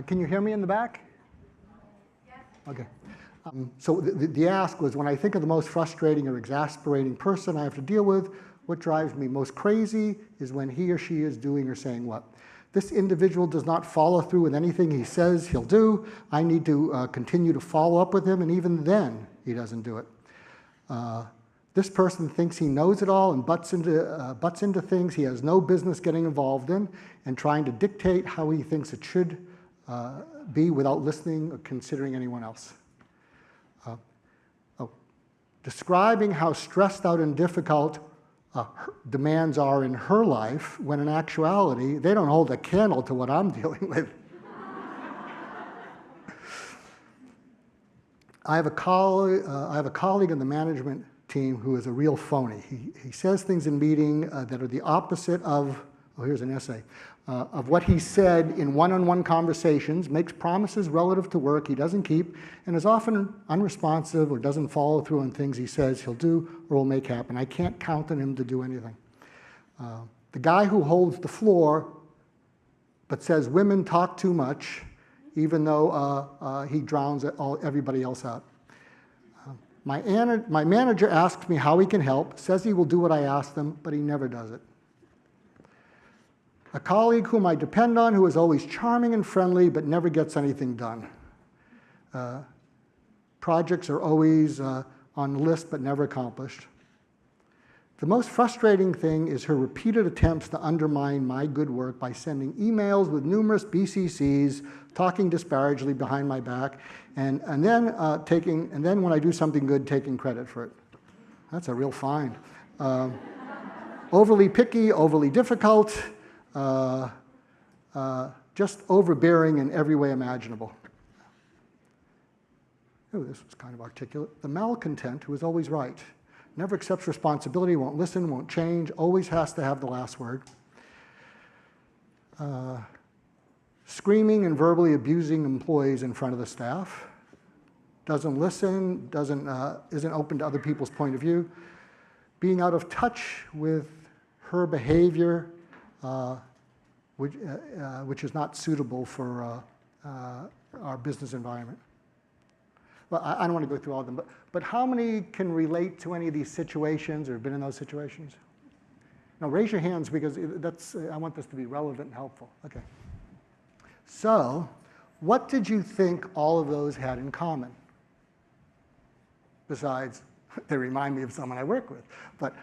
Can you hear me in the back? Yes. Okay. So the ask was, when I think of the most frustrating or exasperating person I have to deal with, what drives me most crazy is when he or she is doing or saying what. This individual does not follow through with anything he says he'll do. I need to continue to follow up with him, and even then, he doesn't do it. This person thinks he knows it all and butts into things he has no business getting involved in and trying to dictate how he thinks it should be without listening or considering anyone else. Describing how stressed out and difficult demands are in her life, when in actuality, they don't hold a candle to what I'm dealing with. I have a colleague in the management team who is a real phony. He says things in meeting that are the opposite of, oh, here's an essay, of what he said in one-on-one conversations, makes promises relative to work he doesn't keep, and is often unresponsive or doesn't follow through on things he says he'll do or will make happen. I can't count on him to do anything. The guy who holds the floor but says women talk too much, even though he drowns everybody else out. My manager asks me how he can help, says he will do what I ask them, but he never does it. A colleague whom I depend on, who is always charming and friendly, but never gets anything done. Projects are always on the list, but never accomplished. The most frustrating thing is her repeated attempts to undermine my good work by sending emails with numerous BCCs, talking disparagingly behind my back, and then when I do something good, taking credit for it. That's a real find. Overly picky, overly difficult, just overbearing in every way imaginable. Oh, this was kind of articulate. The malcontent who is always right. Never accepts responsibility, won't listen, won't change, always has to have the last word. Screaming and verbally abusing employees in front of the staff. Doesn't listen, isn't open to other people's point of view. Being out of touch with her behavior, which is not suitable for our business environment. Well, I don't want to go through all of them, but how many can relate to any of these situations or have been in those situations? Now, raise your hands, because I want this to be relevant and helpful. Okay. So, what did you think all of those had in common? Besides, they remind me of someone I work with. But